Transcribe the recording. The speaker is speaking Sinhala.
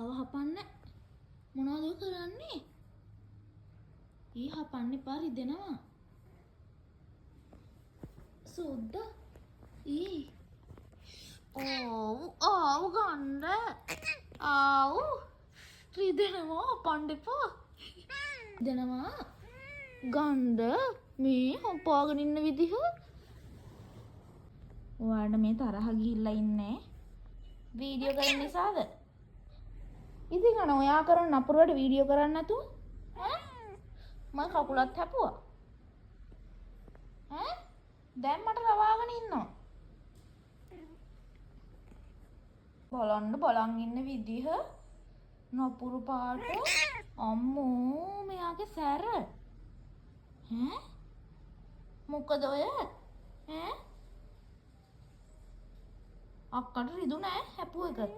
අක්කව හපන්න මොනවද කරන්නේ? ඊ හපන්න එපා රිදෙනවා. සුද්ද ආව් ගන්න ආව් රිදෙනවා හපන්න එපා. රිදෙනවා ගන්න මේ හොපාගෙන ඉන්න විදිහ. ඔයාලට මේ තරහ ගිහිල්ලා ඉන්නේ වීඩියෝ කරන නිසාද? ඉතින් අන ඔයා කරන නපුරුවට වීඩියෝ කරන්න නැතුව මම කකුලත් හැපුවා. දැන් මට රවාගෙන ඉන්නවා. බලන් ඉන්න විදිහ නපුරු පාට අම්මෝ මෙයාගේ සැර. මොකද ඔය අක්කට රිදු නෑ හැපුව එක.